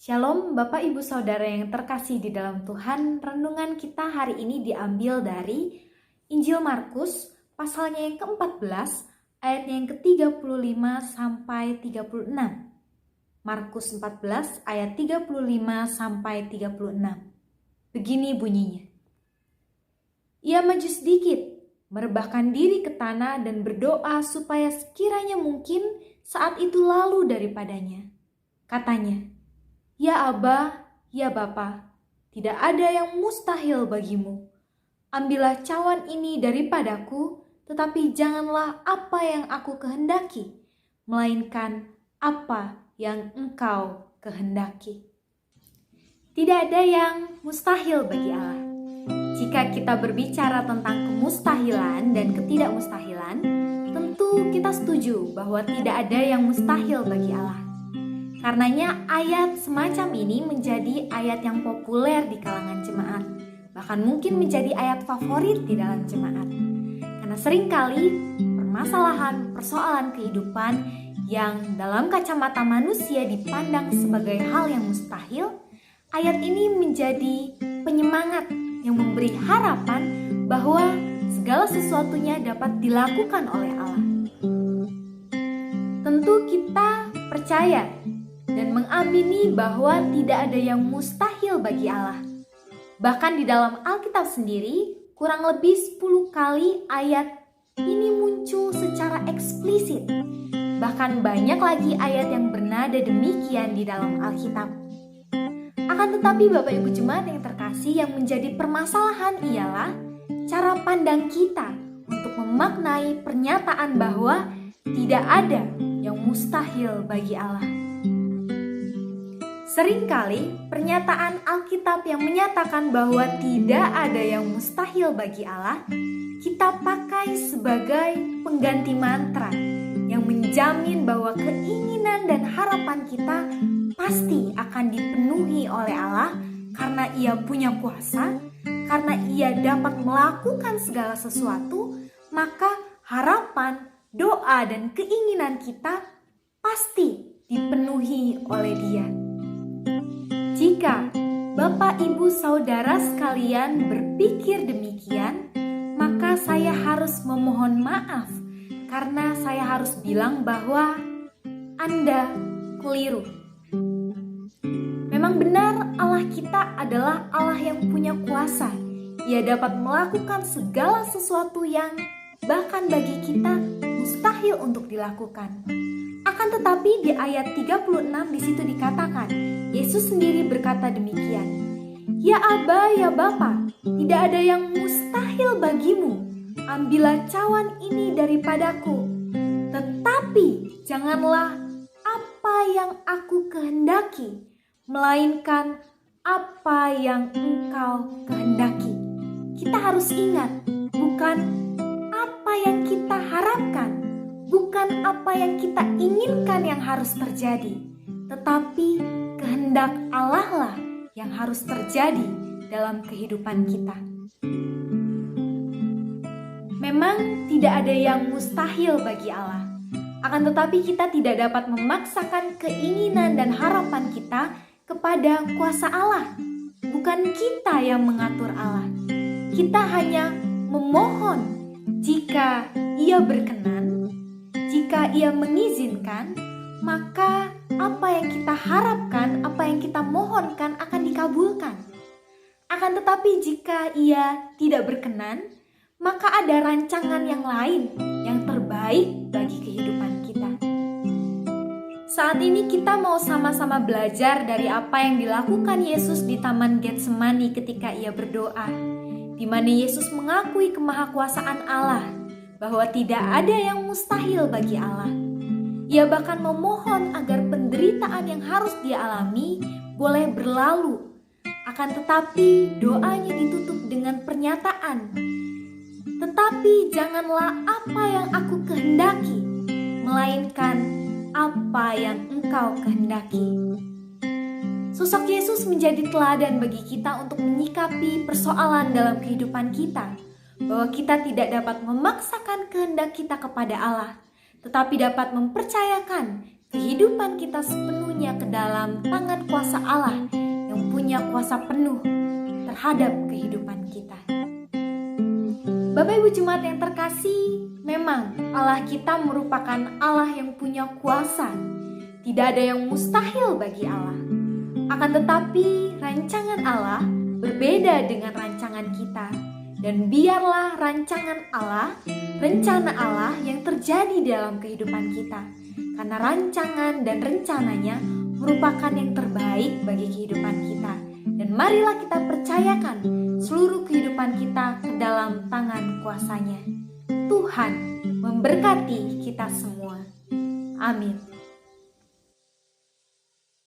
Shalom Bapak Ibu Saudara yang terkasih di dalam Tuhan. Renungan kita hari ini diambil dari Injil Markus pasalnya yang ke-14 ayatnya yang ke-35 sampai 36. Markus 14 ayat 35 sampai 36. Begini bunyinya. Ia maju sedikit, merebahkan diri ke tanah dan berdoa supaya sekiranya mungkin saat itu lalu daripadanya. Katanya, "Ya Aba, ya Bapa, tidak ada yang mustahil bagimu. Ambillah cawan ini daripadaku, tetapi janganlah apa yang aku kehendaki, melainkan apa yang Engkau kehendaki." Tidak ada yang mustahil bagi Allah. Jika kita berbicara tentang kemustahilan dan ketidakmustahilan, tentu kita setuju bahwa tidak ada yang mustahil bagi Allah. Karenanya ayat semacam ini menjadi ayat yang populer di kalangan jemaat, bahkan mungkin menjadi ayat favorit di dalam jemaat. Karena seringkali persoalan kehidupan yang dalam kacamata manusia dipandang sebagai hal yang mustahil, ayat ini menjadi penyemangat yang memberi harapan bahwa segala sesuatunya dapat dilakukan oleh Allah. Tentu kita percaya dan mengamini bahwa tidak ada yang mustahil bagi Allah. Bahkan di dalam Alkitab sendiri, kurang lebih 10 kali ayat ini muncul secara eksplisit. Bahkan banyak lagi ayat yang bernada demikian di dalam Alkitab. Akan tetapi Bapak Ibu Jemaat yang terkasih, yang menjadi permasalahan ialah cara pandang kita untuk memaknai pernyataan bahwa tidak ada yang mustahil bagi Allah. Seringkali pernyataan Alkitab yang menyatakan bahwa tidak ada yang mustahil bagi Allah, kita pakai sebagai pengganti mantra yang menjamin bahwa keinginan dan harapan kita pasti akan dipenuhi oleh Allah karena Ia punya kuasa, karena Ia dapat melakukan segala sesuatu, maka harapan, doa, dan keinginan kita pasti dipenuhi oleh Dia. Jika Bapak Ibu Saudara sekalian berpikir demikian, maka saya harus memohon maaf karena saya harus bilang bahwa Anda keliru. Memang benar Allah kita adalah Allah yang punya kuasa. Ia dapat melakukan segala sesuatu yang bahkan bagi kita mustahil untuk dilakukan. Akan tetapi di ayat 36 di situ dikatakan, Yesus sendiri berkata demikian, "Ya Aba, ya Bapa, tidak ada yang mustahil bagimu. Ambillah cawan ini daripadaku. Tetapi janganlah apa yang aku kehendaki, melainkan apa yang Engkau kehendaki." Kita harus ingat, bukan apa yang kita harapkan, bukan apa yang kita inginkan yang harus terjadi, tetapi kehendak Allah lah yang harus terjadi dalam kehidupan kita. Memang tidak ada yang mustahil bagi Allah. Akan tetapi kita tidak dapat memaksakan keinginan dan harapan kita kepada kuasa Allah. Bukan kita yang mengatur Allah. Kita hanya memohon jika Ia berkenan, jika Ia mengizinkan, maka apa yang kita harapkan, apa yang kita mohonkan akan dikabulkan. Akan tetapi jika Ia tidak berkenan, maka ada rancangan yang lain yang terbaik bagi kehidupan kita. Saat ini kita mau sama-sama belajar dari apa yang dilakukan Yesus di Taman Getsemani ketika Ia berdoa, di mana Yesus mengakui kemahakuasaan Allah, bahwa tidak ada yang mustahil bagi Allah. Ia bahkan memohon agar penderitaan yang harus dia alami boleh berlalu. Akan tetapi doanya ditutup dengan pernyataan, "Tetapi janganlah apa yang aku kehendaki, melainkan apa yang Engkau kehendaki." Sosok Yesus menjadi teladan bagi kita untuk menyikapi persoalan dalam kehidupan kita, bahwa kita tidak dapat memaksakan kehendak kita kepada Allah, tetapi dapat mempercayakan kehidupan kita sepenuhnya menyerahkannya ke dalam tangan kuasa Allah yang punya kuasa penuh terhadap kehidupan kita. Bapak Ibu Jemaat yang terkasih, memang Allah kita merupakan Allah yang punya kuasa. Tidak ada yang mustahil bagi Allah. Akan tetapi rancangan Allah berbeda dengan rancangan kita. Dan biarlah rancangan Allah, rencana Allah yang terjadi dalam kehidupan kita. Karena rancangan dan rencananya merupakan yang terbaik bagi kehidupan kita. Dan marilah kita percayakan seluruh kehidupan kita ke dalam tangan kuasanya. Tuhan memberkati kita semua. Amin.